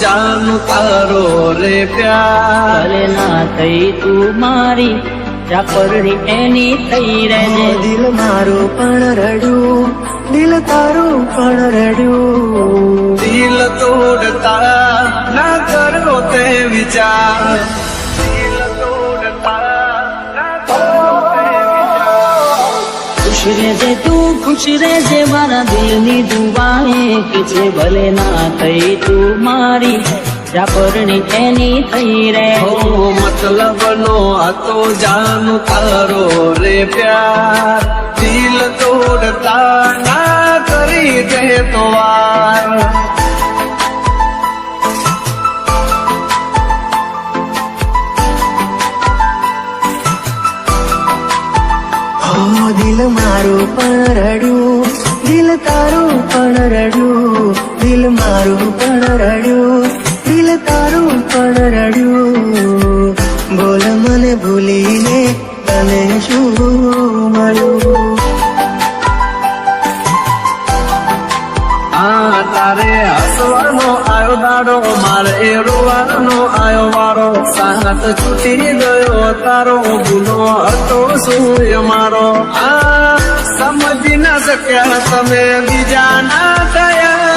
જાનું તારો રે પ્યાર ભલે ના થઈ તું મારી ચાપરડી એની થઈ રહેજે દિલ મારું પણ રડ્યું દિલ તારું પણ રડ્યું દિલ તોડતા ના કરો તે વિચાર દિલ તોડતા ના કરો તે વિચાર ખુશ રહેજે તું ખુશ રહેજે મારા દિલની દુઆએ કે છે ભલે ના થઈ તું મારી ચાપરડી એની થઈ રહે હો મતલબ નો હતો જાનું તારો રે પ્યાર દિલ તોડતા ના કરી દે તો વાર દિલ મારું પણ રડ્યું દિલ તારું પણ રડ્યું દિલ મારું પણ રડ્યું દિલ તારું પણ રડ્યું બોલ મને ભૂલીને તને શું મળ્યું હા તારે હસવાનો આયો દાડો મારે રોવાનો આયો વારો સાથ છૂટી ગયો તારો ગુનો હતો શું મારો આ સમજી ના શક્યા તમે બીજા ના થયા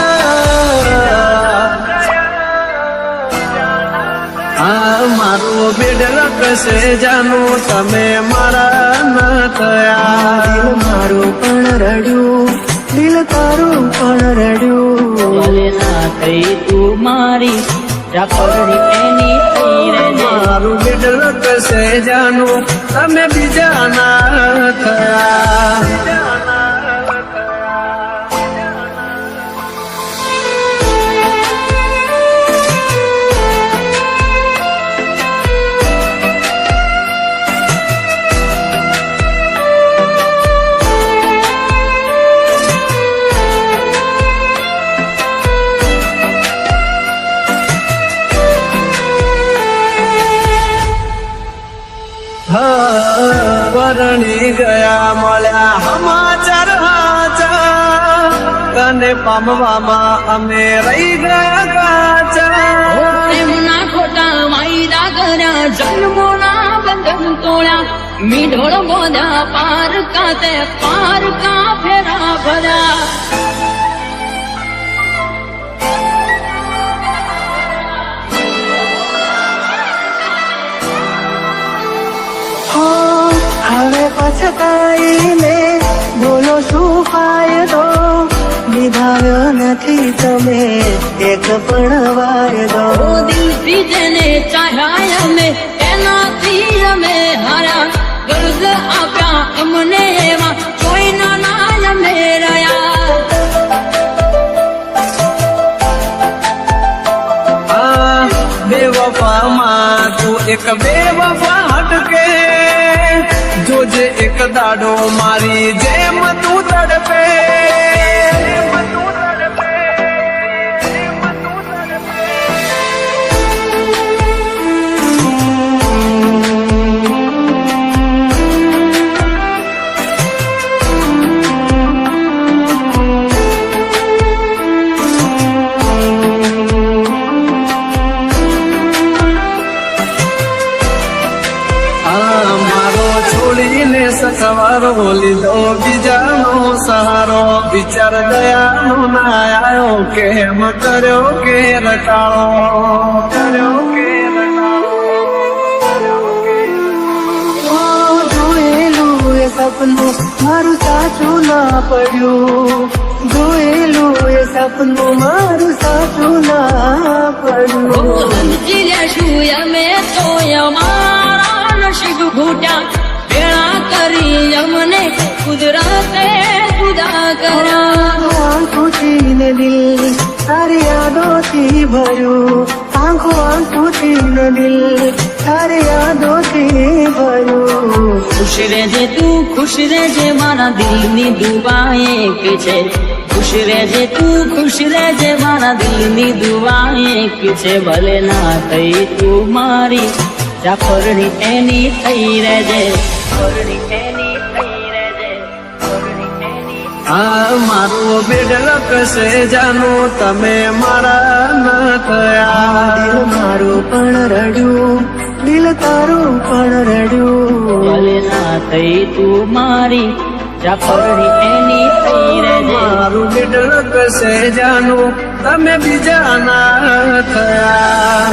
હા મારો બેડ રખશે જાનું તમે મારા ના થયા દિલ મારું પણ રડ્યું દિલ તારું પણ રડ્યું ભલે ના થઈ તું મારી ચાપરડી એની થઈ રહેજે મારું બેડ રખશે જાનું તમે બીજા ના થયા પરણી ગયા મળ્યા સમાચાર હાચા તને પામવામાં અમે રહી ગયા કાચા પ્રેમના ખોટા વાયદા કર્યા જન્મોના બંધન તોડ્યા મીઢોળ બોધા પાર કાતે પાર કા ફેરા ભર્યા હવે પછતાઈને બોલો શું ફાયદો નિભાવ્યો નથી તમે એક પણ વાયદો દિલથી જેને ચાહ્યા અમે એનાથી અમે હારા ગર્દ આપ્યા અમને એવા કોઈના ના અમે રહ્યા બેવફામાં તું એક બેવફા હટકે જોજે એક દાડો મારી જેમ તું તડપે સવારો લીધો બીજાનો સહારો વિચાર દયાનો ના આવ્યો કેમ કર્યો કે રટાળો જોયેલું એ સપનું મારું સાચું ના પડ્યું જોયેલું એ સપનું મારું સાચું ના પડ્યું સમજી લેશું અમે તો અમારા નસીબ ઘૂટ્યા ભેળા કરી અમને કુદરતે ખુદા કર્યા આંખોથી ને દિલ તારી યાદોથી ભર્યું આંખોથી ને દિલ તારી યાદોથી ભર્યું ખુશ રહેજે તું ખુશ રહેજે મારા દિલની દુઆ એક છે ખુશ રહેજે તું ખુશ રહેજે મારા દિલની દુઆ એક છે ભલે ના થઈ તું મારી ચાપરડી એની થઈ રહેજે ચાપરડી એની થઈ રહેજે ચાપરડી એની આ મારું બેડલક છે જાનું તમે મારા ન થયા દિલ મારું પણ રડ્યું, દિલ તારું પણ રડ્યું. ભલે ના થઈ તું મારી ચાકરણી એની થઈ રહેજે. મારું બેડલક છે જાનું તમે બીજા ના થયા.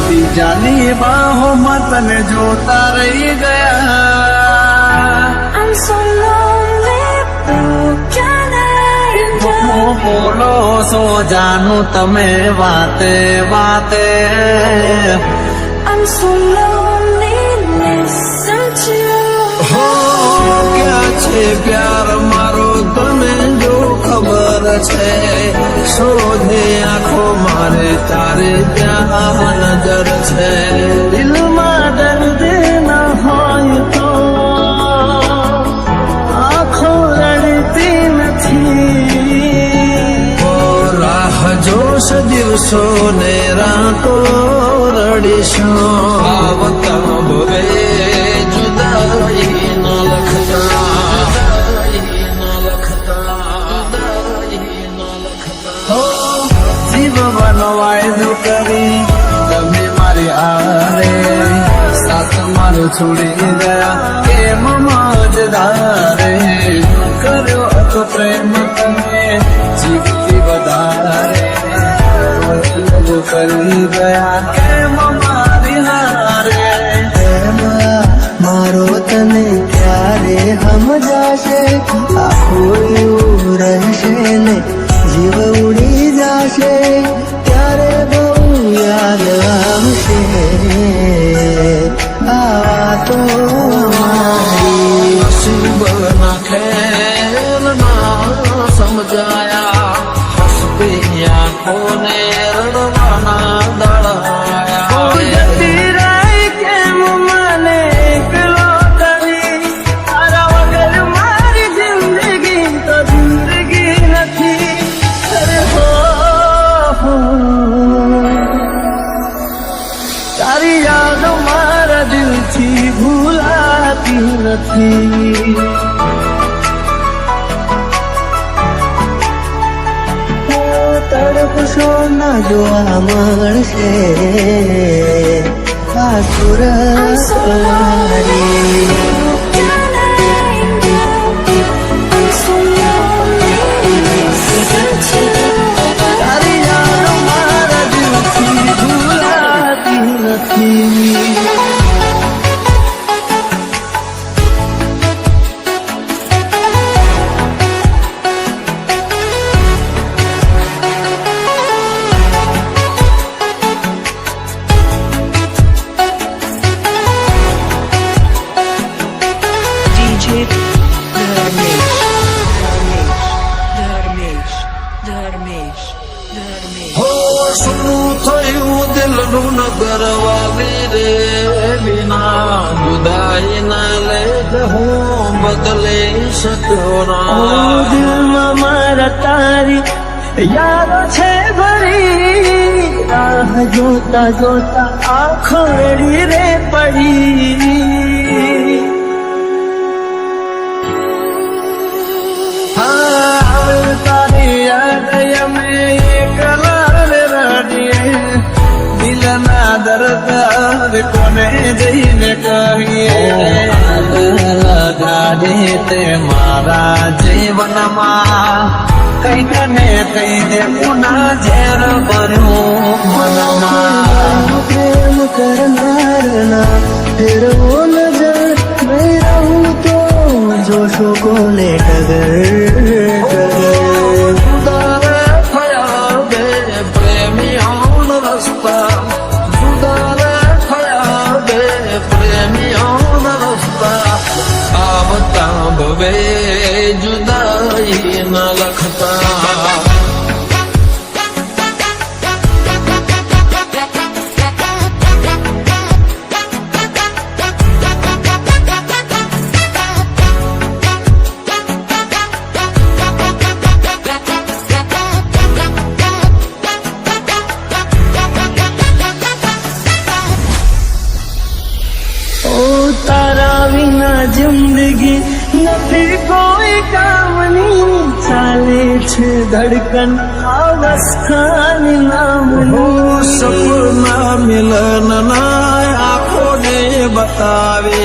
બીજાની બાહોમાં તને જોતા રહી ગયા. I'm so lonely, broken angel. બોલો સો જાનું તમે વાતે વાતે. I'm so lonely, listen to. હો ક્યાં છે પ્યાર મારો તને જો ખબર છે. શોધે આંખો મારે તારે ત્યાં નજર છે. દિલમાં દર્દ ન હોય તો આંખો રડતી નથી. ઓ રાહ જોશ દિવસો ને રાતો રડીશું. આવતા ભવે જુદાઈ ન લખતા. જીવવાનો વાયદો કરી તમે મારી આરે સાથ મારો છોડી ગયા કેમ મજદારે. કર્યો હતો પ્રેમ તમે જીવતી વધારે કરી ગયા કેમ મારી હારે. એમાં મારો તને ક્યારે સમજાશે, આખું એવું રહેશે ને જીવ ઉડી જશે ત્યારે બહુ યાદ આવશે. આ તો મારી નસીબના ખેલ ના સમજાયા. હસતી આંખોને રડવાના દળાયા. જતી રહી કેમ મને એકલો કરી. તારા વગર મારી જિંદગી તો જિંદગી નથી. અરે હો તારી યાદ મારા દિલથી ભૂલાતી નથી. તડપશો ના જોવા મળશે આ સુરત મારી. I'm so lonely, listen to. તારી યાદ મારા દિલથી ભૂલાતી નથી. હો શું થયું દિલનું નગર વાલી રે વિના. જુદાઈ ના લે હું બદલી શક્યો ના. દિલમાં મારા તારી યાદો છે ભરી, રાહ જોતા જોતા આંખો રડી રે પડી. હા તારી યાદ અમે એકલા રડીએ. દિલના દર્દ કોને જઈને કહીએ. લગાડે તે મારા જીવનમાં કઈ તને કઈ દે પુના ઝેર ભર્યું મનમાં. પ્રેમ કરનારના ફેરવો નજર નહીં રહું તો જોશો કોને ટગર ટગર. સુધારે થયા બે પ્રેમીઓનો રસ્તા. સુધારે થયા બે પ્રેમીઓનો રસ્તા. આવતા ભવે જુદાઈ ન લખતા. જિંદગી નથી કોઈ કામની ચાલે છે ધડકન અવસ્થાની નામની સપના મિલનના આંખોને બતાવે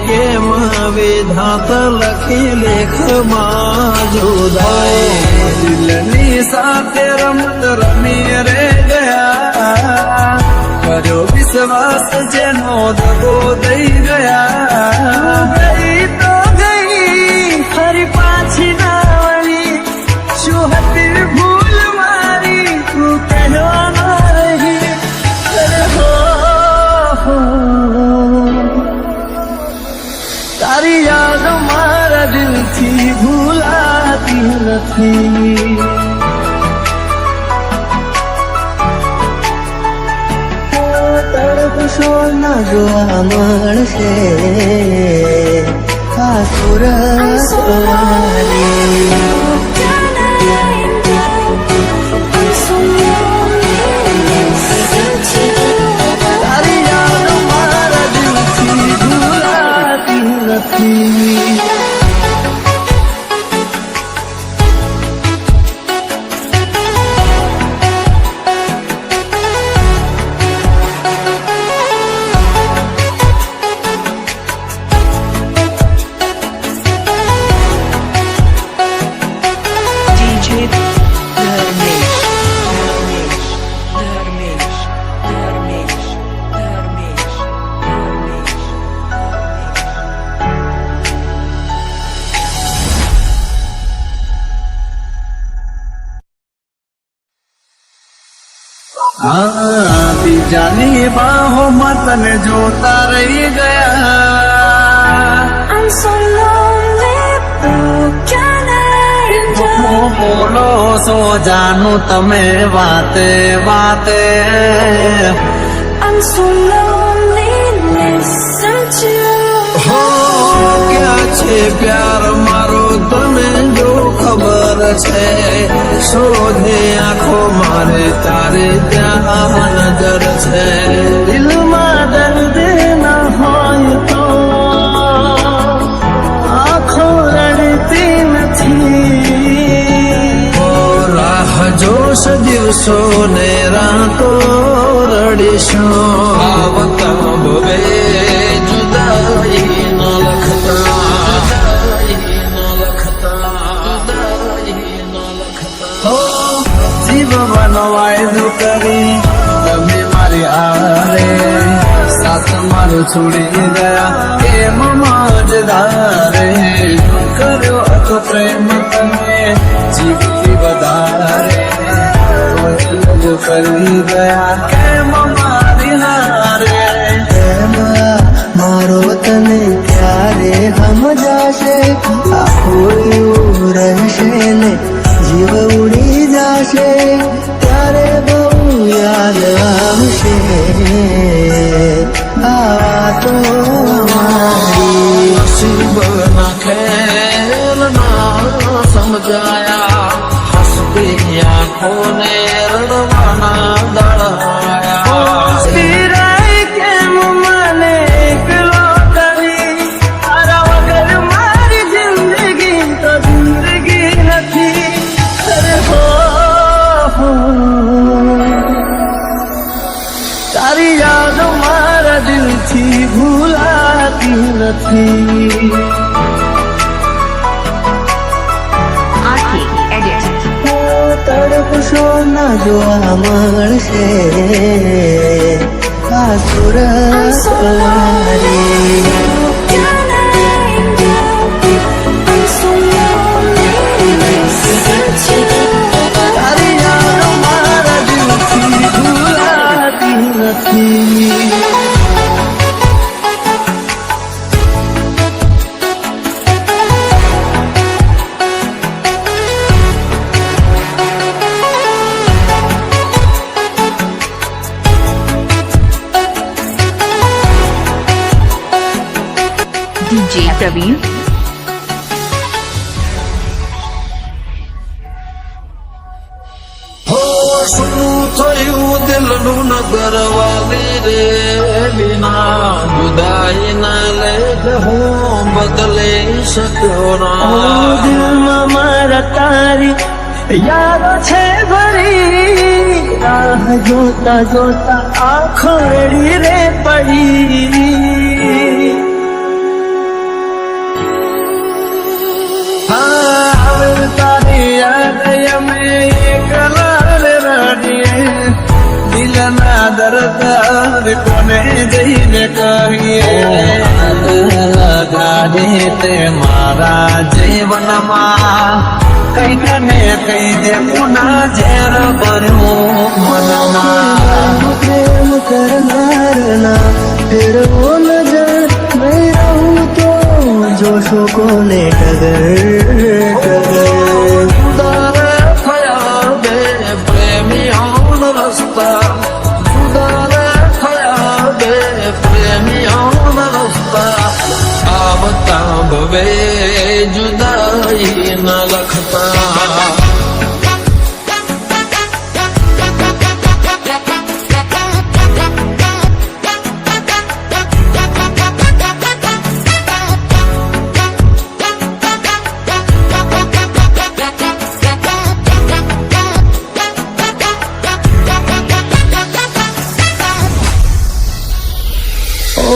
કેમ વિધાત લખી લેખમાં જોદાય દિલની સાથે રમત રમી રે ગયા કર્યો વિશ્વાસ જેનો દગો દઈ ગયા ગઈ તો ગઈ ફરી પાછી ના વળી શું હતી ભૂલ મારી તું કહેવા રહી અરે હો તારી યાદ મારા દિલથી ભૂલાતી નથી તડપશો ના જોવા મળશે આ સુરત વાળી તારી યાદ મારા દિલથી ભૂલાતી નથી બીજાની બાહોમાં તને જોતા રહી ગયા I'm so lonely, broken and બોલો સો જાનું તમે વાતે વાતે I'm so lonely, listen to હો ક્યાં છે પ્યાર મારો તને જો ખબર છે શોધે આંખો મારે તારે ત્યાં નજર છે દિલમાં દર્દ ના હોય તો આંખો રડતી નથી ઓ રાહ જોશ દિવસો ને રાતો રડીશું આવતા ભવે જુદાઈ ન જીવવાનો વાયદો કરી તમે મારી આરે સાથ મારું છોડી ગયા એમ મજદારે કર્યો હતો પ્રેમ તમે જીવથી વધારે કરી ગયા કેમ મારી હારે એમાં મારો તને ક્યારે સમજાશે આખું એવું રહેશે ને જીવ ઉડી જશે ત્યારે બહુ યાદ આવશે આ તો મારી નસીબના ખેલ ના સમજાયા હસતી આંખોને રડવાના દળાયા સિરાય કેમ મને એકલો કરી તારા વગર મારી જિંદગી તો જિંદગી નથી અરે હો તારી યાદ મારા દિલથી ભૂલાતી નથી તડપશો ના જોવા મળશે આ સુરત વાળી તારી યાદ મારા દિલથી ભૂલાતી નથી DJ Praveen. હો શું થયું દિલનું નગર વાલી રે વિના જુદાઈ ના લે હું બદલી શક્યો ઓ ના દિલમાં મારા તારી યાદો છે ભરી રાહ જોતા જોતા આંખો રડી રે પડી આવે તારી યાદ અમે એકલા રડીએ દિલના દર્દ કોને જઈને કહીએ લગાડે તે મારા જીવનમાં કઈક ને કઈ દે પુના ઝેર ભર્યું મનમાં પ્રેમ કરનારના ફેરવો નજર નહીં રહું તો જોશો કોને ટગર ટગર જુદારે થયા બે પ્રેમીઓનો રસ્તા જુદારે થયા બે પ્રેમીઓનો રસ્તા આવતા ભવે જુદાઈ ન લખતા ઓ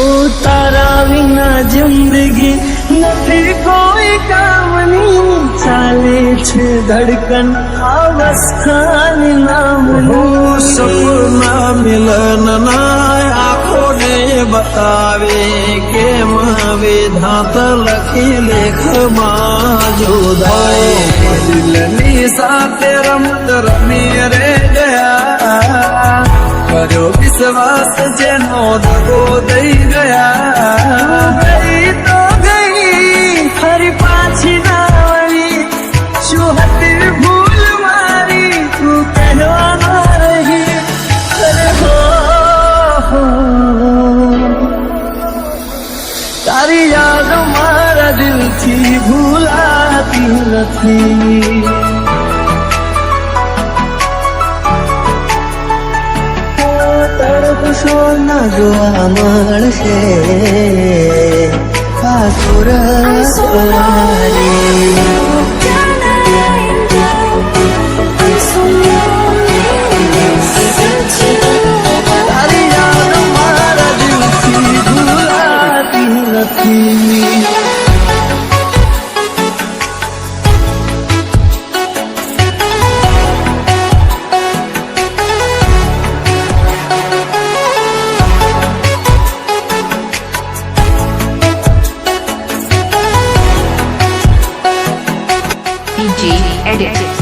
તારા વિના જિંદગી નથી કોઈ કામની ચાલે છે ધડકન અવસ્થાની નામની સપના મિલનના આંખોને બતાવે કેમ વિધાત લખી લેખમાં જુદાઈ દિલની સાથે રમત રમી રે ગયા કર્યો વિશ્વાસ જેનો દગો દઈ ગયા ગઈ તો ગઈ ફરી પાછી ના વળી શું હતી ભૂલ મારી તું કહેવા ના રહી અરે હો તારી યાદ મારા દિલથી ભૂલાતી નથી તડપશો ના જોવા મળશે આ સુરત વાળી Can I I'm so lonely, listen to તારી યાદ મારા દિલથી ભૂલાતી નથી DJ Edit.